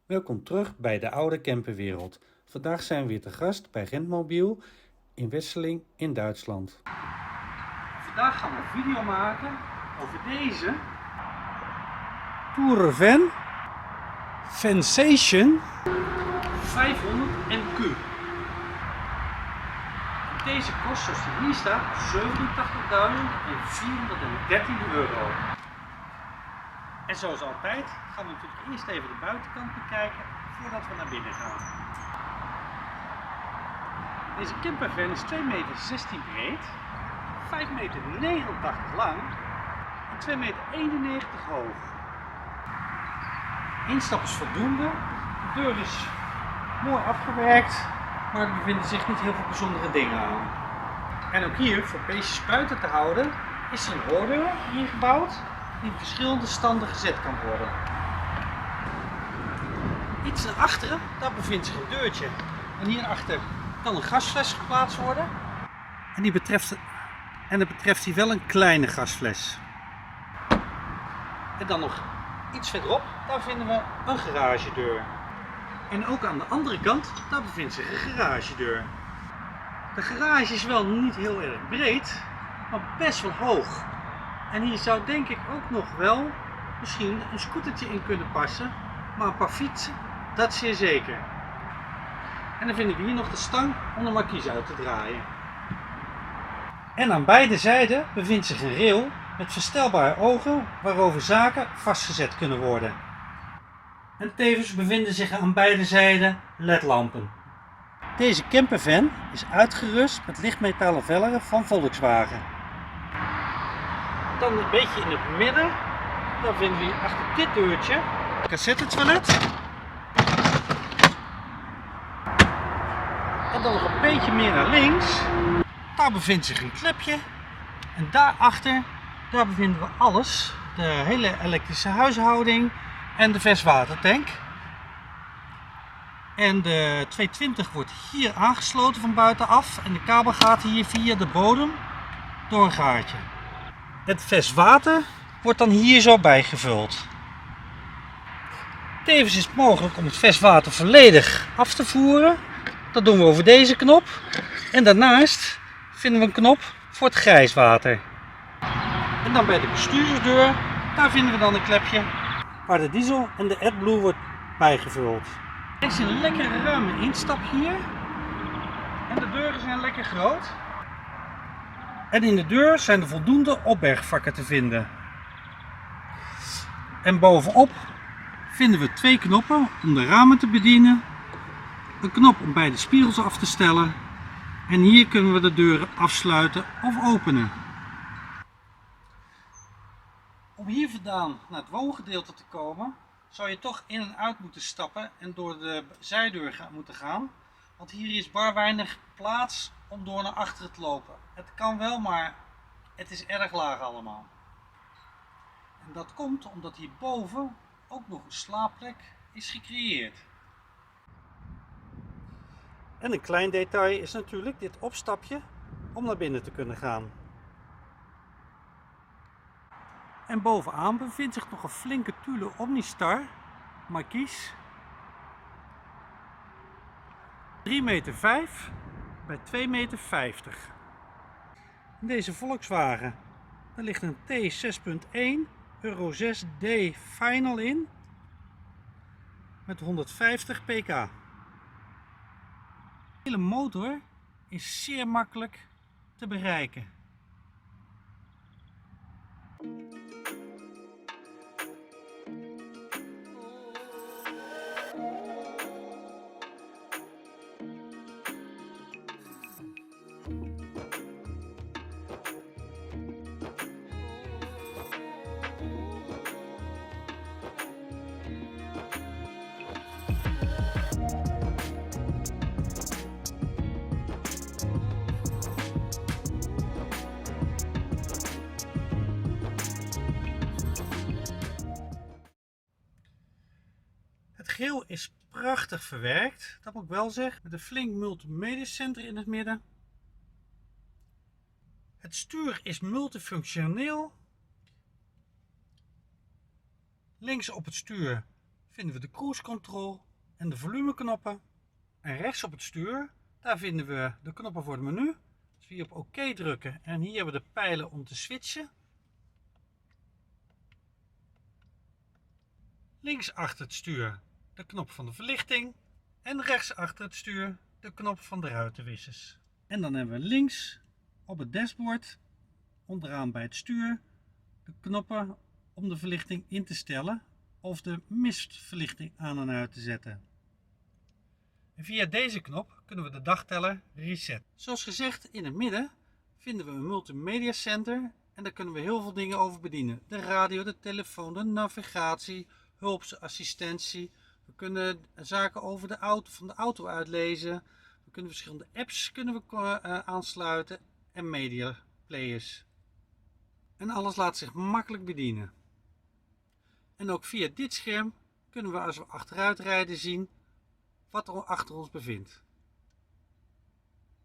Welkom terug bij de oude camperwereld. Vandaag zijn we weer te gast bij Rentmobiel in Wesseling in Duitsland. Vandaag gaan we een video maken over deze Touran Sensation 500 MQ. Deze kost, zoals die hier staat, €87.413. En zoals altijd gaan we natuurlijk eerst even de buitenkant bekijken voordat we naar binnen gaan. Deze campervan is 2,16 meter breed, 5,89 meter lang en 2,91 meter hoog. Instap is voldoende, de deur is mooi afgewerkt, maar er bevinden zich niet heel veel bijzondere dingen aan. En ook hier, voor beestjes buiten te houden, is er een hoordeur ingebouwd die in verschillende standen gezet kan worden. Iets naar achteren, daar bevindt zich een deurtje. En hierachter kan een gasfles geplaatst worden. En dat betreft hier wel een kleine gasfles. En dan nog iets verderop, daar vinden we een garagedeur. En ook aan de andere kant, daar bevindt zich een garagedeur. De garage is wel niet heel erg breed, maar best wel hoog. En hier zou denk ik ook nog wel misschien een scootertje in kunnen passen, maar een paar fietsen, dat zeer zeker. En dan vinden we hier nog de stang om de markies uit te draaien. En aan beide zijden bevindt zich een rail met verstelbare ogen waarover zaken vastgezet kunnen worden. En tevens bevinden zich aan beide zijden ledlampen. Deze campervan is uitgerust met lichtmetalen velgen van Volkswagen. Dan een beetje in het midden, dan vinden we hier achter dit deurtje een cassettetoilet. En dan nog een beetje meer naar links, daar bevindt zich een klepje. En daarachter, daar bevinden we alles. De hele elektrische huishouding en de verswatertank. En de 220 wordt hier aangesloten van buitenaf en de kabel gaat hier via de bodem door een gaatje. Het vers water wordt dan hier zo bijgevuld. Tevens is het mogelijk om het vers water volledig af te voeren. Dat doen we over deze knop. En daarnaast vinden we een knop voor het grijswater. En dan bij de bestuurdersdeur, daar vinden we dan een klepje waar de diesel en de AdBlue wordt bijgevuld. Er is een lekkere ruime instap hier. En de deuren zijn lekker groot. En in de deur zijn er voldoende opbergvakken te vinden. En bovenop vinden we twee knoppen om de ramen te bedienen. Een knop om beide spiegels af te stellen. En hier kunnen we de deuren afsluiten of openen. Om hier vandaan naar het woongedeelte te komen, zou je toch in en uit moeten stappen en door de zijdeur moeten gaan. Want hier is bar weinig plaats om door naar achteren te lopen. Het kan wel, maar het is erg laag allemaal. En dat komt omdat hierboven ook nog een slaapplek is gecreëerd. En een klein detail is natuurlijk dit opstapje om naar binnen te kunnen gaan. En bovenaan bevindt zich nog een flinke Thule Omnistar markies. 3,5 meter bij 2,50 meter. In deze Volkswagen daar ligt een T6.1 Euro 6D Final in met 150 pk. De hele motor is zeer makkelijk te bereiken. Het geel is prachtig verwerkt, dat moet ik wel zeggen, met een flink multimedia center in het midden. Het stuur is multifunctioneel. Links op het stuur vinden we de cruise control en de volumeknoppen. En rechts op het stuur, daar vinden we de knoppen voor het menu. Dus hier op OK drukken en hier hebben we de pijlen om te switchen. Links achter het stuur de knop van de verlichting en rechts achter het stuur de knop van de ruitenwissers. En dan hebben we links op het dashboard, onderaan bij het stuur, de knoppen om de verlichting in te stellen of de mistverlichting aan en uit te zetten. En via deze knop kunnen we de dagteller resetten. Zoals gezegd, in het midden vinden we een multimedia center en daar kunnen we heel veel dingen over bedienen. De radio, de telefoon, de navigatie, hulpsassistentie. We kunnen zaken over de auto, van de auto uitlezen. We kunnen verschillende apps aansluiten en media players. En alles laat zich makkelijk bedienen. En ook via dit scherm kunnen we als we achteruit rijden zien wat er achter ons bevindt.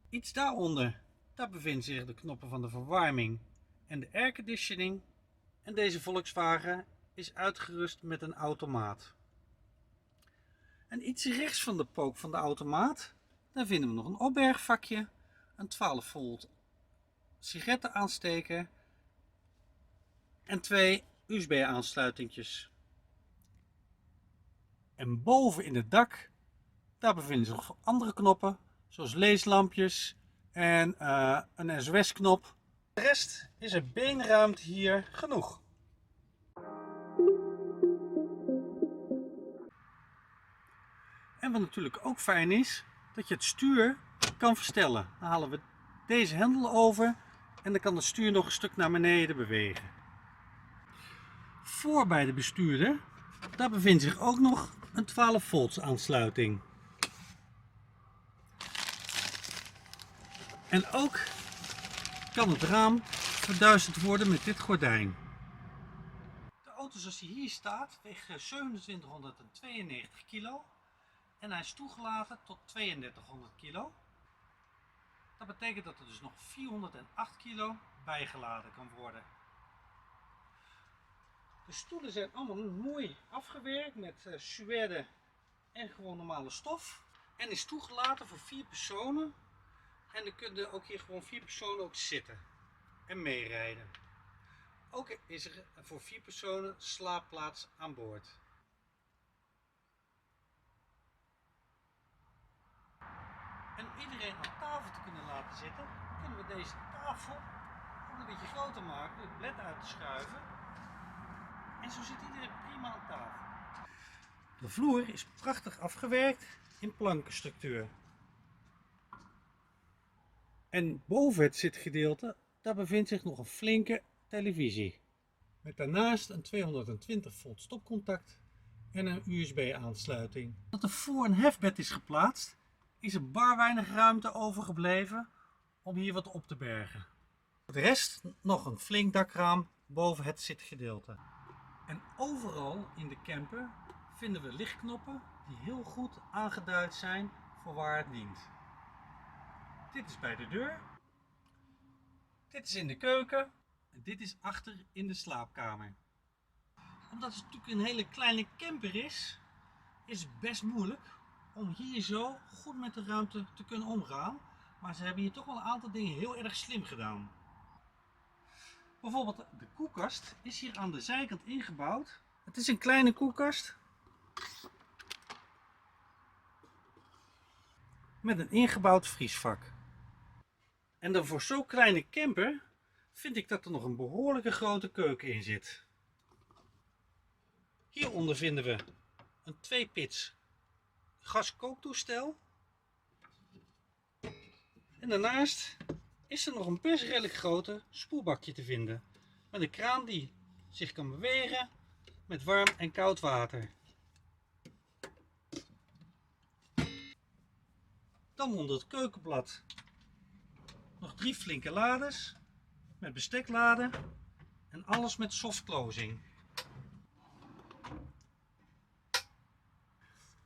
Iets daaronder, daar bevinden zich de knoppen van de verwarming en de airconditioning. En deze Volkswagen is uitgerust met een automaat. En iets rechts van de pook van de automaat, daar vinden we nog een opbergvakje, een 12 volt sigarettenaansteker en 2 USB aansluitingjes. En boven in het dak, daar bevinden zich nog andere knoppen, zoals leeslampjes en een SOS knop. De rest is er beenruimte hier genoeg. En wat natuurlijk ook fijn is, dat je het stuur kan verstellen. Dan halen we deze hendel over en dan kan het stuur nog een stuk naar beneden bewegen. Voor bij de bestuurder, daar bevindt zich ook nog een 12 volts aansluiting. En ook kan het raam verduisterd worden met dit gordijn. De auto zoals die hier staat weegt 2792 kilo en hij is toegelaten tot 3200 kilo. Dat betekent dat er dus nog 408 kilo bijgeladen kan worden. De stoelen zijn allemaal mooi afgewerkt met suède en gewoon normale stof. En is toegelaten voor 4 personen. En er kunnen ook hier gewoon 4 personen ook zitten en meerijden. Ook is er voor 4 personen slaapplaats aan boord. En om iedereen aan tafel te kunnen laten zitten, kunnen we deze tafel ook een beetje groter maken door het blad uit te schuiven. En zo zit iedereen prima aan tafel. De vloer is prachtig afgewerkt in plankenstructuur. En boven het zitgedeelte, daar bevindt zich nog een flinke televisie. Met daarnaast een 220 volt stopcontact en een USB aansluiting. Dat er voor een hefbed is geplaatst, is er bar weinig ruimte overgebleven om hier wat op te bergen. Voor de rest nog een flink dakraam boven het zitgedeelte. En overal in de camper vinden we lichtknoppen die heel goed aangeduid zijn voor waar het dient. Dit is bij de deur, dit is in de keuken en dit is achter in de slaapkamer. Omdat het natuurlijk een hele kleine camper is het best moeilijk om hier zo goed met de ruimte te kunnen omgaan. Maar ze hebben hier toch wel een aantal dingen heel erg slim gedaan. Bijvoorbeeld de koelkast is hier aan de zijkant ingebouwd. Het is een kleine koelkast met een ingebouwd vriesvak. En dan voor zo'n kleine camper vind ik dat er nog een behoorlijke grote keuken in zit. Hieronder vinden we een 2-pits gaskooktoestel. En daarnaast is er nog een best redelijk grote spoelbakje te vinden. Met een kraan die zich kan bewegen met warm en koud water. Dan onder het keukenblad nog 3 flinke laders met bestekladen en alles met soft closing.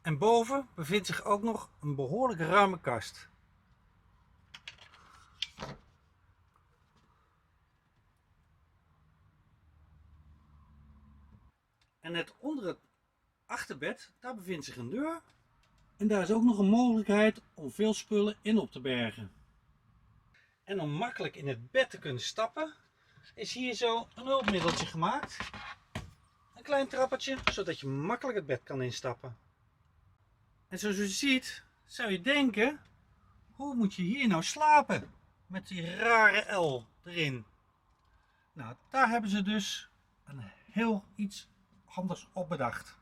En boven bevindt zich ook nog een behoorlijk ruime kast. En net onder het achterbed, daar bevindt zich een deur. En daar is ook nog een mogelijkheid om veel spullen in op te bergen. En om makkelijk in het bed te kunnen stappen, is hier zo een hulpmiddeltje gemaakt. Een klein trappetje, zodat je makkelijk het bed kan instappen. En zoals u ziet, zou je denken, hoe moet je hier nou slapen? Met die rare L erin. Nou, daar hebben ze dus een heel iets anders op bedacht.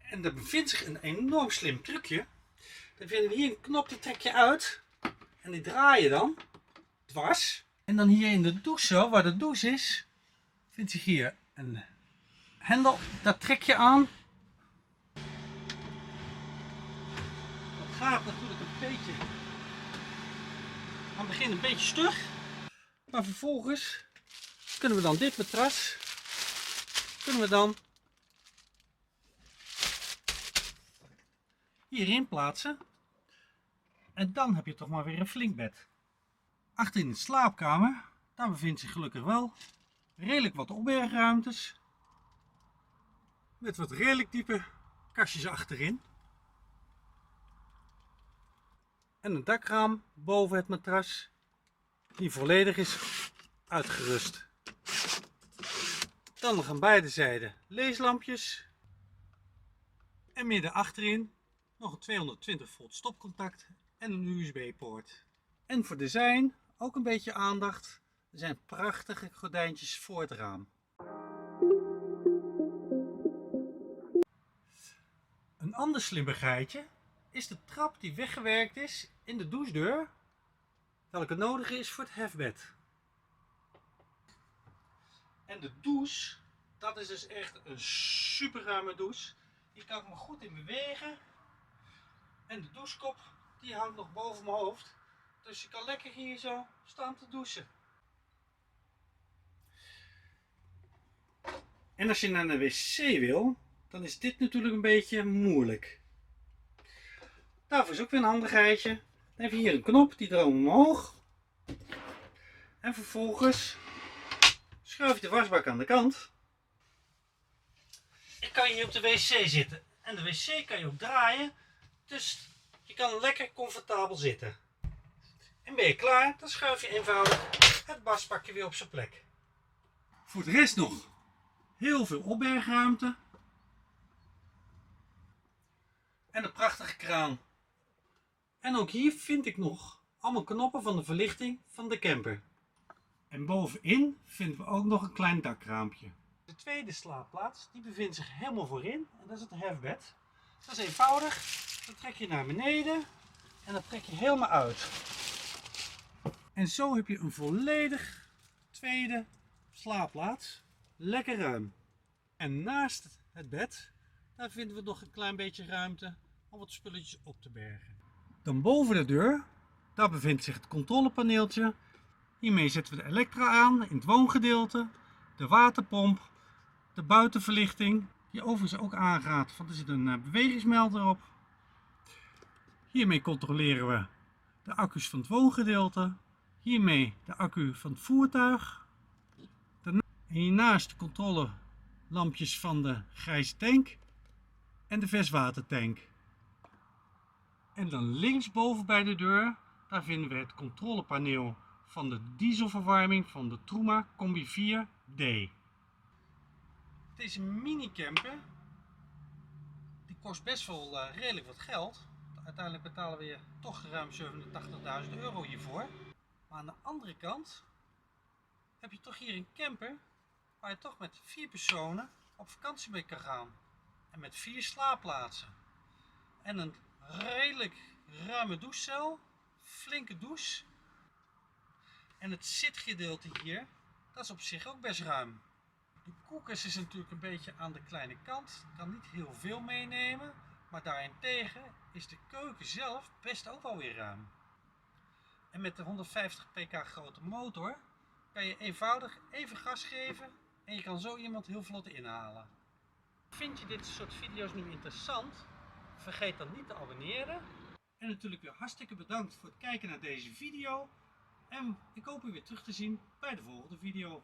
En er bevindt zich een enorm slim trucje. Dan vinden we hier een knop, die trek je uit. En die draai je dan dwars. En dan hier in de douche, waar de douche is, vindt zich hier een hendel. Daar trek je aan. Dat gaat natuurlijk een beetje aan het begin een beetje stug. Maar vervolgens kunnen we dan dit matras hierin plaatsen. En dan heb je toch maar weer een flink bed. Achter in de slaapkamer, daar bevindt zich gelukkig wel redelijk wat opbergruimtes. Met wat redelijk diepe kastjes achterin. En een dakraam boven het matras, die volledig is uitgerust. Dan nog aan beide zijden leeslampjes. En midden achterin nog een 220 volt stopcontact en een USB-poort. En voor design ook een beetje aandacht. Er zijn prachtige gordijntjes voor het raam. Een ander slimmigheidje is de trap die weggewerkt is in de douchedeur, welke nodig is voor het hefbed. En de douche, dat is dus echt een super ruime douche. Hier kan ik me goed in bewegen. En de douchekop, die hangt nog boven mijn hoofd. Dus je kan lekker hier zo staan te douchen. En als je naar de wc wil, dan is dit natuurlijk een beetje moeilijk. Daarvoor is ook weer een handigheidje. Dan heb je hier een knop, die draait omhoog. En vervolgens schuif je de wasbak aan de kant. En kan je hier op de wc zitten. En de wc kan je ook draaien. Dus je kan lekker comfortabel zitten. En ben je klaar, dan schuif je eenvoudig het wasbakje weer op zijn plek. Voor de rest nog heel veel opbergruimte. En een prachtige kraan. En ook hier vind ik nog allemaal knoppen van de verlichting van de camper. En bovenin vinden we ook nog een klein dakraampje. De tweede slaapplaats die bevindt zich helemaal voorin en dat is het hefbed. Dat is eenvoudig. Dan trek je naar beneden en dan trek je helemaal uit. En zo heb je een volledig tweede slaapplaats. Lekker ruim. En naast het bed, daar vinden we nog een klein beetje ruimte om wat spulletjes op te bergen. Dan boven de deur, daar bevindt zich het controlepaneeltje. Hiermee zetten we de elektra aan in het woongedeelte, de waterpomp, de buitenverlichting, die overigens ook aangaat, want er zit een bewegingsmelder op. Hiermee controleren we de accu's van het woongedeelte, hiermee de accu van het voertuig. En hiernaast de controlelampjes van de grijze tank en de verswatertank. En dan linksboven bij de deur, daar vinden we het controlepaneel van de dieselverwarming van de Truma Combi 4D. Deze mini camper, die kost best wel redelijk wat geld. Uiteindelijk betalen we toch ruim 87.000 euro hiervoor. Maar aan de andere kant heb je toch hier een camper waar je toch met 4 personen op vakantie mee kan gaan. En met 4 slaapplaatsen. En een redelijk ruime douchecel, flinke douche. En het zitgedeelte hier, dat is op zich ook best ruim. De koelkast is natuurlijk een beetje aan de kleine kant, kan niet heel veel meenemen. Maar daarentegen is de keuken zelf best ook wel weer ruim. En met de 150 pk grote motor kan je eenvoudig even gas geven en je kan zo iemand heel vlot inhalen. Vind je dit soort video's nu interessant? Vergeet dan niet te abonneren. En natuurlijk weer hartstikke bedankt voor het kijken naar deze video. En ik hoop u weer terug te zien bij de volgende video.